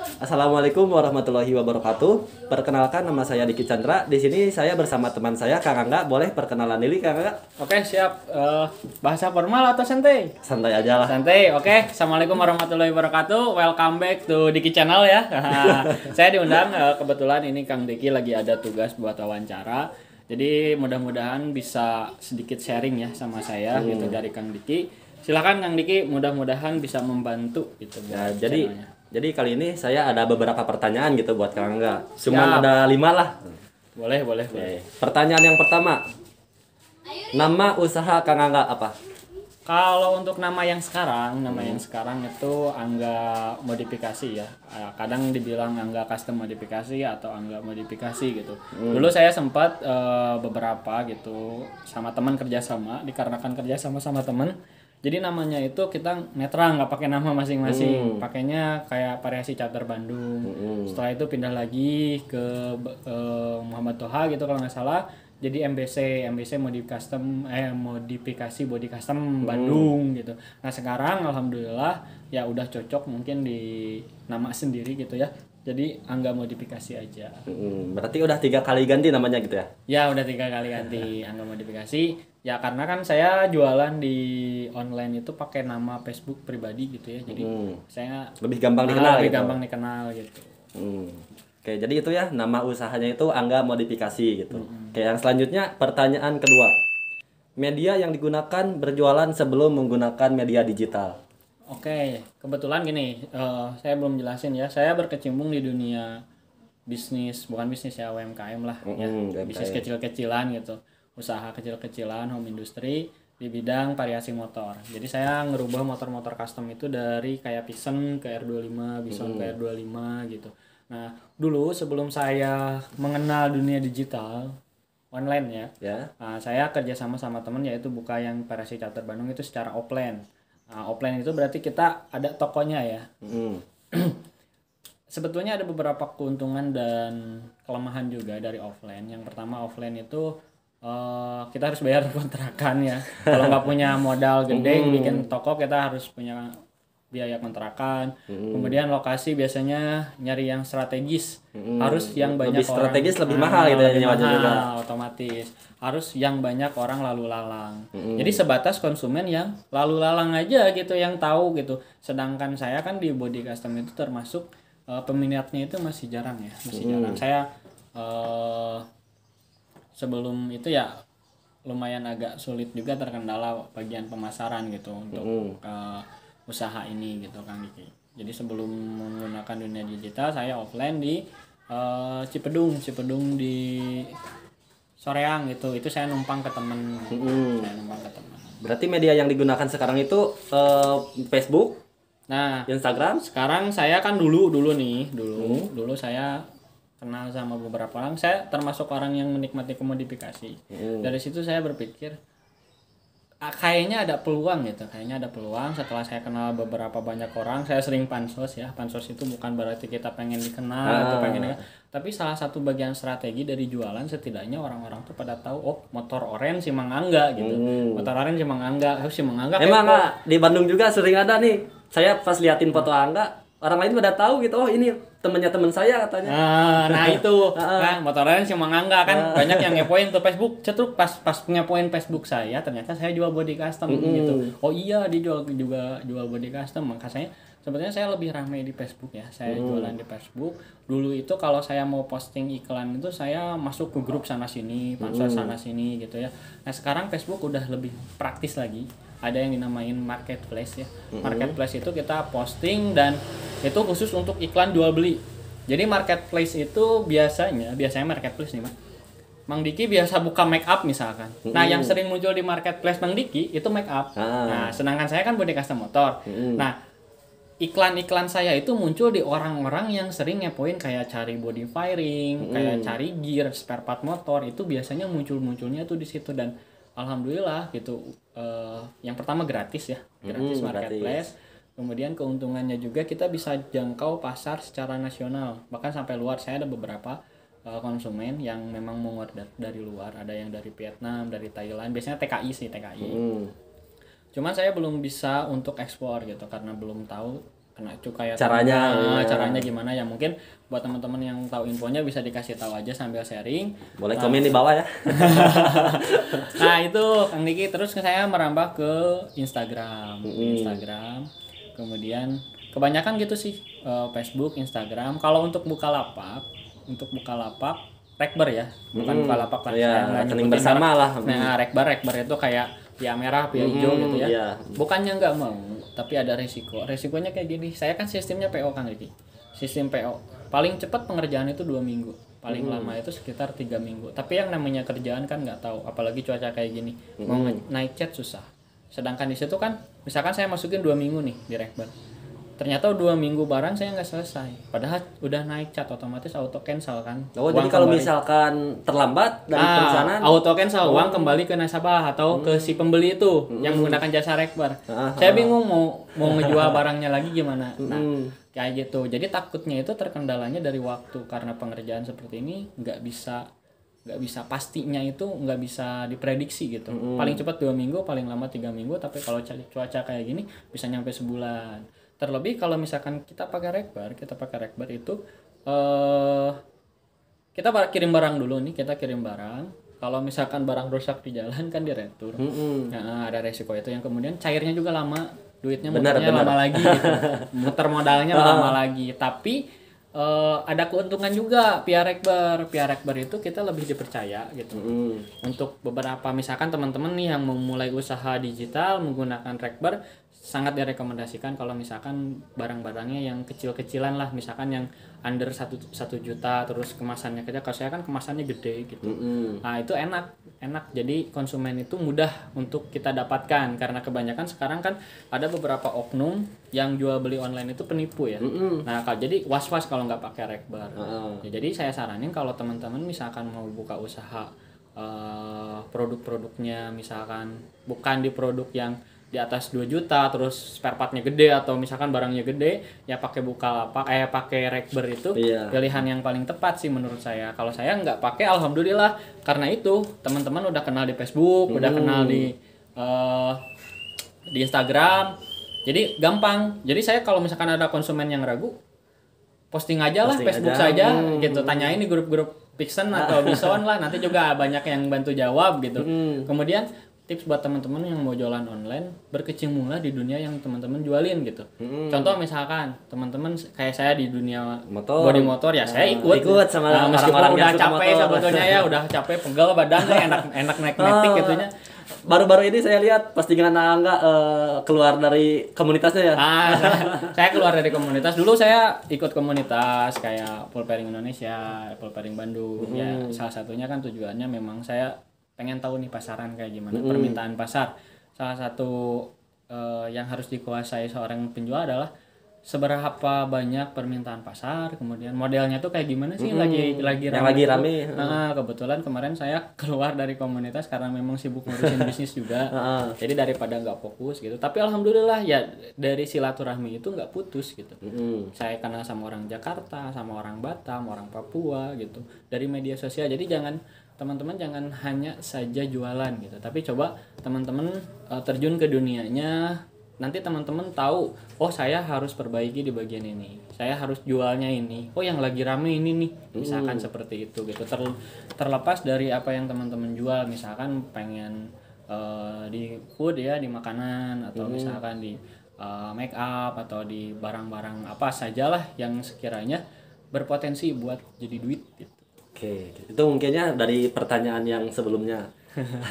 Assalamualaikum warahmatullahi wabarakatuh. Perkenalkan, nama saya Diki Chandra. Di sini saya bersama teman saya Kang Angga. Boleh perkenalan diri Kang Angga? Oke, siap. Bahasa formal atau santai? Santai aja lah. Santai. Oke. Assalamualaikum warahmatullahi wabarakatuh. Welcome back to Diki Channel ya. Saya diundang, kebetulan ini Kang Diki lagi ada tugas buat wawancara. Jadi mudah-mudahan bisa sedikit sharing ya sama saya gitu dari Kang Diki. Silakan Kang Diki, mudah-mudahan bisa membantu gitu Ya, buat jadi channelnya. kali ini saya ada beberapa pertanyaan gitu buat Kang Angga. Siap. Cuman ada 5 lah. Boleh. Pertanyaan yang pertama. Nama usaha Kang Angga apa? Kalau untuk nama yang sekarang itu Angga Modifikasi ya. Kadang dibilang Angga Custom Modifikasi atau Angga Modifikasi gitu. Dulu saya sempat beberapa gitu sama teman kerjasama, dikarenakan kerjasama sama teman. Jadi namanya itu kita netral, nggak pakai nama masing-masing, pakainya kayak variasi charter Bandung. Setelah itu pindah lagi ke Muhammad Toha gitu kalau nggak salah. Jadi MBC modifikasi body custom Bandung gitu. Nah sekarang alhamdulillah ya udah cocok mungkin di nama sendiri gitu ya. Jadi Angga Modifikasi aja. Berarti udah 3 kali ganti namanya gitu ya? Ya udah 3 kali ganti Angga Modifikasi. Ya karena kan saya jualan di online itu pakai nama Facebook pribadi gitu ya. Jadi saya Lebih gampang dikenal lebih gitu. gampang dikenal gitu. Oke, jadi itu ya nama usahanya itu Angga Modifikasi gitu. Oke, yang selanjutnya pertanyaan kedua. Media yang digunakan berjualan sebelum menggunakan media digital. Oke, kebetulan gini, saya belum jelasin ya. Saya berkecimpung di dunia bisnis, bukan bisnis ya, UMKM lah ya. Bisnis kecil-kecilan gitu. Usaha kecil-kecilan, home industry di bidang variasi motor. Jadi saya ngerubah motor-motor custom itu dari kayak Vision ke R25, Bison ke R25 gitu. Nah, dulu sebelum saya mengenal dunia digital online ya. Saya kerjasama sama teman yaitu buka yang variasi charter Bandung itu secara offline. Nah, offline itu berarti kita ada tokonya ya. Sebetulnya ada beberapa keuntungan dan kelemahan juga dari offline. Yang pertama, offline itu kita harus bayar kontrakan ya. Kalau nggak punya modal gede bikin toko, kita harus punya biaya kontrakan. Kemudian lokasi biasanya nyari yang strategis. Harus yang banyak lebih strategis, lebih mahal gitu ya nyewanya juga. Otomatis harus yang banyak orang lalu lalang. Jadi sebatas konsumen yang lalu lalang aja gitu yang tahu gitu. Sedangkan saya kan di body custom itu termasuk peminatnya itu masih jarang ya, masih jarang. Saya sebelum itu ya lumayan agak sulit juga terkendala bagian pemasaran gitu untuk usaha ini gitu Kang Diki. Jadi sebelum menggunakan dunia digital saya offline di Cipedung di Soreang gitu. Itu saya numpang ke temen. Saya numpang ke temen. Berarti media yang digunakan sekarang itu Facebook, Nah, Instagram. sekarang saya kan dulu saya kenal sama beberapa orang. Saya termasuk orang yang menikmati komodifikasi. Dari situ saya berpikir kayaknya ada peluang gitu. Setelah saya kenal beberapa banyak orang. Saya sering pansos ya. Pansos itu bukan berarti kita pengen dikenal atau tapi salah satu bagian strategi dari jualan, setidaknya orang-orang tuh pada tahu, oh motor oren si Mang Angga gitu. Motor oren si Mang Angga. Si Mang Angga Emang Kak, di Bandung juga sering ada nih. Saya pas liatin foto Angga, orang lain pada tahu gitu. Oh ini temennya teman saya katanya. Nah itu kan motornya si Mang Angga kan banyak yang ngepoin tuh Facebook. Cetuk pas ngepoin Facebook saya, ternyata saya jual body custom gitu. Oh iya dia jual body custom. Makanya sebetulnya saya lebih ramai di Facebook ya. Saya jualan di Facebook. Dulu itu kalau saya mau posting iklan itu saya masuk ke grup sana sini, pansos sana sini gitu ya. Nah sekarang Facebook udah lebih praktis lagi. Ada yang dinamain marketplace ya. Marketplace itu kita posting dan itu khusus untuk iklan jual beli. Jadi marketplace itu biasanya marketplace nih, Mang Diki biasa buka make up misalkan. Nah, yang sering muncul di marketplace Mang Diki itu make up. Nah, sedangkan saya kan body custom motor. Nah, iklan-iklan saya itu muncul di orang-orang yang sering ngepoin kayak cari body firing, kayak cari gear, spare part motor, itu biasanya munculnya tuh di situ. Dan alhamdulillah gitu. Yang pertama gratis ya, gratis marketplace. Kemudian keuntungannya juga kita bisa jangkau pasar secara nasional, bahkan sampai luar. Saya ada beberapa konsumen yang memang mau order dari luar, ada yang dari Vietnam, dari Thailand, biasanya TKI sih, TKI. Cuman saya belum bisa untuk ekspor gitu karena belum tahu kena cukai Caranya, iya. caranya gimana ya, mungkin buat teman-teman yang tahu infonya bisa dikasih tahu aja sambil sharing. Boleh komen di bawah ya. Nah itu Kang Diki, terus saya merambah ke Instagram. Kemudian kebanyakan gitu sih, Facebook, Instagram. Kalau untuk Bukalapak Rekber ya, bukan Bukalapak lah. Iya, Saya nggak rekening nyebutin bersama merek. lah. Nah Rekber itu kayak via merah, via hijau gitu ya. Iya. Bukannya nggak mau, tapi ada risiko. Risikonya kayak gini. Saya kan sistemnya PO Kang Diki. Sistem PO. Paling cepat pengerjaan itu 2 minggu. Paling lama itu sekitar 3 minggu. Tapi yang namanya kerjaan kan nggak tahu, apalagi cuaca kayak gini. Mau naik cat susah. Sedangkan di situ kan, misalkan saya masukin 2 minggu nih di Rekber. Ternyata 2 minggu barang saya nggak selesai. Padahal udah naik cat, otomatis auto cancel kan. Oh, jadi kalau misalkan terlambat dari perusahaan, auto cancel, uang kembali ke nasabah atau ke si pembeli itu yang menggunakan jasa Rekber. Saya bingung mau ngejual barangnya lagi gimana. Nah, kayak gitu. Jadi takutnya itu terkendalanya dari waktu, karena pengerjaan seperti ini nggak bisa pastinya, itu nggak bisa diprediksi gitu. Paling cepat 2 minggu, paling lama 3 minggu. Tapi kalau cuaca kayak gini bisa nyampe sebulan. Terlebih kalau misalkan kita pakai Rekber itu kita kirim barang dulu nih, kita kirim barang. Kalau misalkan barang rusak di jalan kan diretur. Nah, ada resiko itu, yang kemudian cairnya juga lama, duitnya muternya lama lagi gitu. Muter modalnya lama lagi. Tapi ada keuntungan juga via Rekber itu kita lebih dipercaya gitu. Untuk beberapa misalkan teman-teman nih yang memulai usaha digital menggunakan Rekber, sangat direkomendasikan kalau misalkan barang-barangnya yang kecil-kecilan lah, misalkan yang under 1 juta, terus kemasannya kecil. Kalau saya kan kemasannya gede gitu. Nah itu enak, jadi konsumen itu mudah untuk kita dapatkan, karena kebanyakan sekarang kan ada beberapa oknum yang jual beli online itu penipu ya. Nah jadi was-was kalau nggak pakai Rekber. Ya, jadi saya saranin kalau teman-teman misalkan mau buka usaha, produk-produknya misalkan bukan di produk yang di atas 2 juta, terus spare partnya gede, atau misalkan barangnya gede, ya pakai pakai Rekber itu pilihan yang paling tepat sih menurut saya. Kalau saya nggak pakai, alhamdulillah, karena itu teman-teman udah kenal di Facebook, udah kenal di Instagram, jadi gampang. Jadi saya kalau misalkan ada konsumen yang ragu, posting aja lah, Facebook saja gitu, tanyain di grup-grup Pixen atau Bison lah, nanti juga banyak yang bantu jawab gitu. Kemudian tips buat teman-teman yang mau jualan online, berkecimpung lah di dunia yang teman-teman jualin gitu. Contoh misalkan teman-teman kayak saya di dunia body motor ya, saya ikut sama meskipun orang-orang udah capek sebetulnya ya, udah capek, pegel badannya, enak naik metik gitunya. Baru-baru ini saya lihat postingan Angga keluar dari komunitasnya ya. Saya keluar dari komunitas. Dulu saya ikut komunitas kayak Pulpering Indonesia, Pulpering Bandung. Ya salah satunya kan tujuannya memang saya pengen tahu nih pasaran kayak gimana, permintaan pasar. Salah satu yang harus dikuasai seorang penjual adalah seberapa banyak permintaan pasar, kemudian modelnya tuh kayak gimana sih, lagi rame. Nah, kebetulan kemarin saya keluar dari komunitas karena memang sibuk ngurusin bisnis juga. Jadi daripada nggak fokus gitu. Tapi alhamdulillah ya dari silaturahmi itu nggak putus gitu. Saya kenal sama orang Jakarta, sama orang Batam, orang Papua gitu, dari media sosial. Jadi teman-teman jangan hanya saja jualan gitu, tapi coba teman-teman terjun ke dunianya. Nanti teman-teman tahu, oh saya harus perbaiki di bagian ini, saya harus jualnya ini, oh yang lagi rame ini nih, misalkan seperti itu gitu. Terlepas dari apa yang teman-teman jual, misalkan pengen di food ya, di makanan, atau misalkan di make up, atau di barang-barang apa sajalah yang sekiranya berpotensi buat jadi duit gitu. Oke, itu mungkinnya dari pertanyaan yang sebelumnya.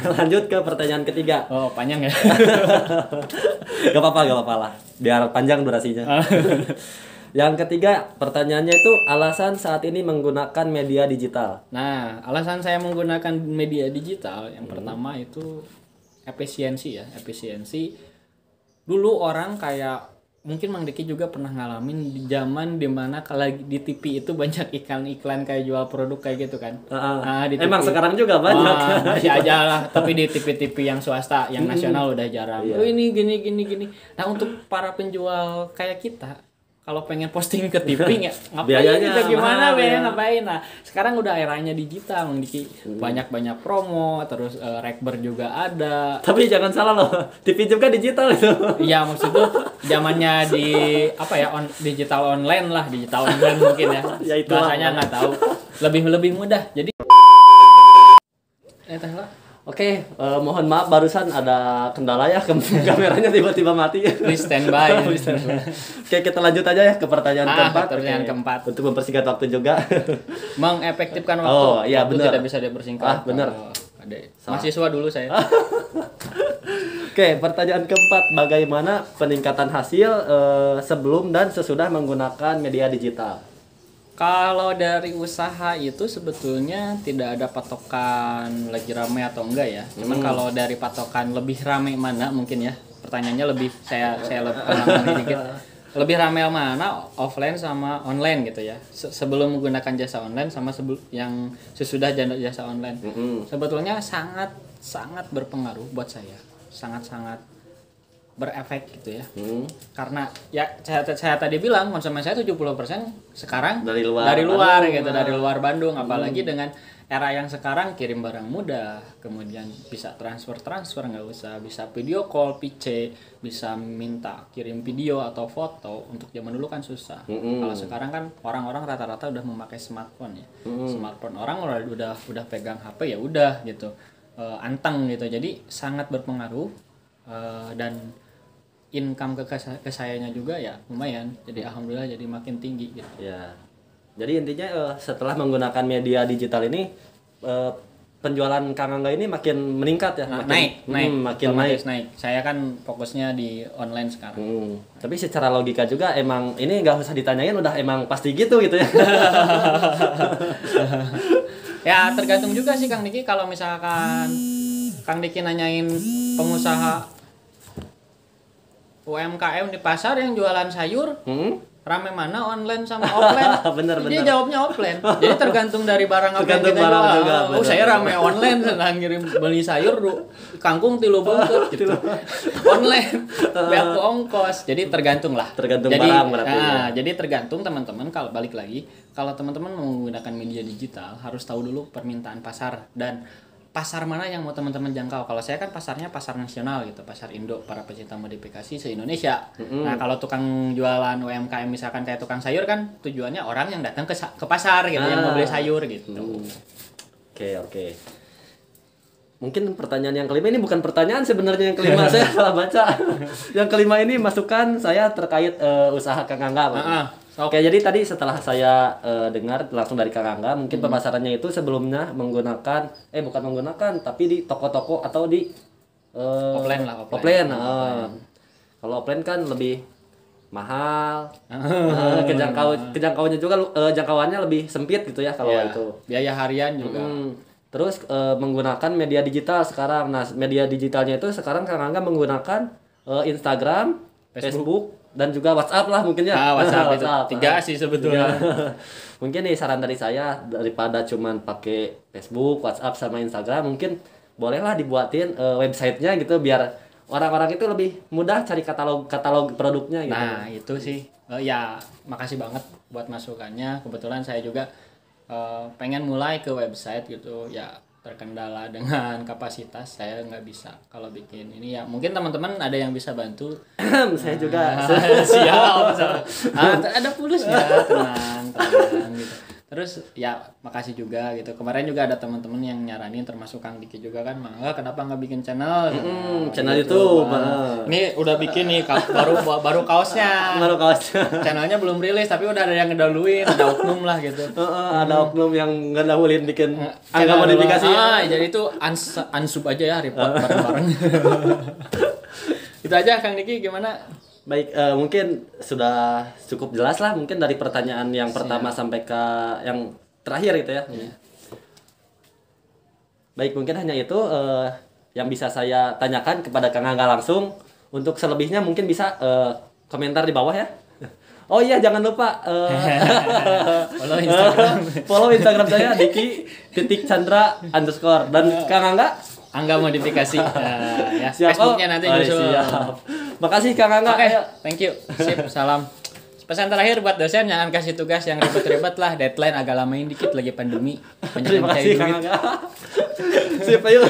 Lanjut ke pertanyaan ketiga. Oh, panjang ya? Gak apa-apa lah. Biar panjang durasinya. Yang ketiga, pertanyaannya itu alasan saat ini menggunakan media digital. Nah, alasan saya menggunakan media digital yang pertama itu efisiensi ya. Efisiensi. Dulu orang kayak mungkin Mang Diki juga pernah ngalamin di zaman dimana kalau di TV itu banyak iklan-iklan kayak jual produk kayak gitu kan. Di emang TV. Sekarang juga banyak. Masih aja lah, tapi di TV-TV yang swasta, yang nasional udah jarang. Oh ini gini. Nah untuk para penjual kayak kita, kalau pengen posting ke tipping ya ngapain Biayanya gitu gimana mahal, biayanya ya. ngapain. Nah sekarang udah eranya digital Mang Diki, banyak promo, terus rekber juga ada. Tapi jangan salah loh, TV juga digital itu. Iya maksud tuh zamannya di apa ya digital online mungkin ya. Ya, itulah. Bahasanya nggak tahu. Lebih mudah. Jadi Oke, mohon maaf barusan ada kendala ya, kameranya tiba-tiba mati. please standby. Oke, kita lanjut aja ya ke pertanyaan keempat. Pertanyaan Oke. keempat. Untuk mempersingkat waktu juga. Mengefektifkan waktu. Oh, iya, Waktu benar. tidak bisa dipersingkat. Benar. Ada mahasiswa dulu saya. Oke, pertanyaan keempat, bagaimana peningkatan hasil sebelum dan sesudah menggunakan media digital? Kalau dari usaha itu sebetulnya tidak ada patokan lagi rame atau enggak ya. Cuman kalau dari patokan lebih rame mana mungkin ya. Pertanyaannya lebih saya lebih pengen dikit. Lebih rame mana offline sama online gitu ya. Sebelum menggunakan jasa online sama yang sesudah jasa online. Sebetulnya sangat berpengaruh buat saya. Sangat berefek gitu ya. Karena ya saya tadi bilang konsumen saya 70% sekarang dari luar Bandung, gitu, dari luar Bandung, apalagi dengan era yang sekarang kirim barang mudah, kemudian bisa transfer nggak usah, bisa video call, PC, bisa minta kirim video atau foto. Untuk zaman dulu kan susah. Kalau sekarang kan orang-orang rata-rata udah memakai smartphone ya. Smartphone orang udah pegang HP ya udah gitu. Anteng gitu. Jadi sangat berpengaruh dan income ke sayanya juga ya lumayan, jadi alhamdulillah jadi makin tinggi gitu ya. Jadi intinya setelah menggunakan media digital ini penjualan Kang Angga ini makin meningkat ya, makin naik. Saya kan fokusnya di online sekarang. Tapi secara logika juga emang ini nggak usah ditanyain, udah emang pasti gitu ya. Ya tergantung juga sih Kang Diki, kalau misalkan Kang Diki nanyain pengusaha UMKM di pasar yang jualan sayur, rame mana online sama offline? Bener. Dia jawabnya offline. Jadi tergantung dari barang apa yang kita jual. Saya rame online senang ngirim beli sayur kangkung 3 bungkus gitu. Online, biar ongkos. Jadi tergantung lah. Tergantung barang berarti. Jadi tergantung teman-teman, kalau balik lagi, kalau teman-teman mau menggunakan media digital harus tahu dulu permintaan pasar dan pasar mana yang mau teman-teman jangkau. Kalau saya kan pasarnya pasar nasional gitu, pasar Indo, para pecinta modifikasi se-Indonesia. Nah kalau tukang jualan UMKM misalkan kayak tukang sayur kan tujuannya orang yang datang ke pasar gitu, yang mau beli sayur gitu. Oke. Mungkin pertanyaan yang kelima ini bukan pertanyaan sebenarnya, yang kelima saya salah baca. Yang kelima ini masukan saya terkait usaha Kang Angga. Oke, jadi tadi setelah saya dengar langsung dari Kang Angga, mungkin pemasarannya itu sebelumnya bukan menggunakan, tapi di toko-toko atau di offline. Kalau offline kan lebih mahal, kejangkauannya juga jangkauannya lebih sempit gitu ya kalau itu. Biaya harian juga. Terus menggunakan media digital sekarang. Nah, media digitalnya itu sekarang Kang Angga menggunakan Instagram, Facebook dan juga WhatsApp lah mungkin ya. WhatsApp itu 3 sih sebetulnya. Mungkin nih saran dari saya, daripada cuman pakai Facebook, WhatsApp sama Instagram, mungkin bolehlah dibuatin websitenya gitu biar orang-orang itu lebih mudah cari katalog produknya gitu. Nah, itu sih. Ya, makasih banget buat masukannya. Kebetulan saya juga pengen mulai ke website gitu. Ya, terkendala dengan kapasitas saya nggak bisa kalau bikin ini ya, mungkin teman-teman ada yang bisa bantu. Saya juga siap. Ada pulusnya, tenang gitu. Terus ya makasih juga gitu, kemarin juga ada teman-teman yang nyaranin termasuk Kang Diki juga kan, Mangga kenapa nggak bikin channel channel YouTube. Ini udah bikin nih baru kaosnya. Channelnya belum rilis tapi udah ada yang ngedahuluin, ada oknum lah gitu. Ada oknum yang ngedahuluin bikin Angga modifikasi. Jadi itu unsub aja ya, report bareng-bareng. Itu aja Kang Diki, gimana? Baik, mungkin sudah cukup jelas lah mungkin dari pertanyaan yang pertama sampai ke yang terakhir gitu ya. Baik, mungkin hanya itu yang bisa saya tanyakan kepada Kang Angga langsung. Untuk selebihnya mungkin bisa komentar di bawah ya. Oh iya, jangan lupa follow Instagram saya Diki.Chandra_ dan Kang Angga modifikasi. Ya, siap, Facebooknya nanti nyusul. Siap. Makasih Kang Angga. Oke, thank you. Sip, salam. Pesan terakhir buat dosen, jangan kasih tugas yang ribet-ribet lah, deadline agak lamain dikit lagi pandemi. Banyak Terima yang kasih cari Kang duit. Angga. Sip, ayo.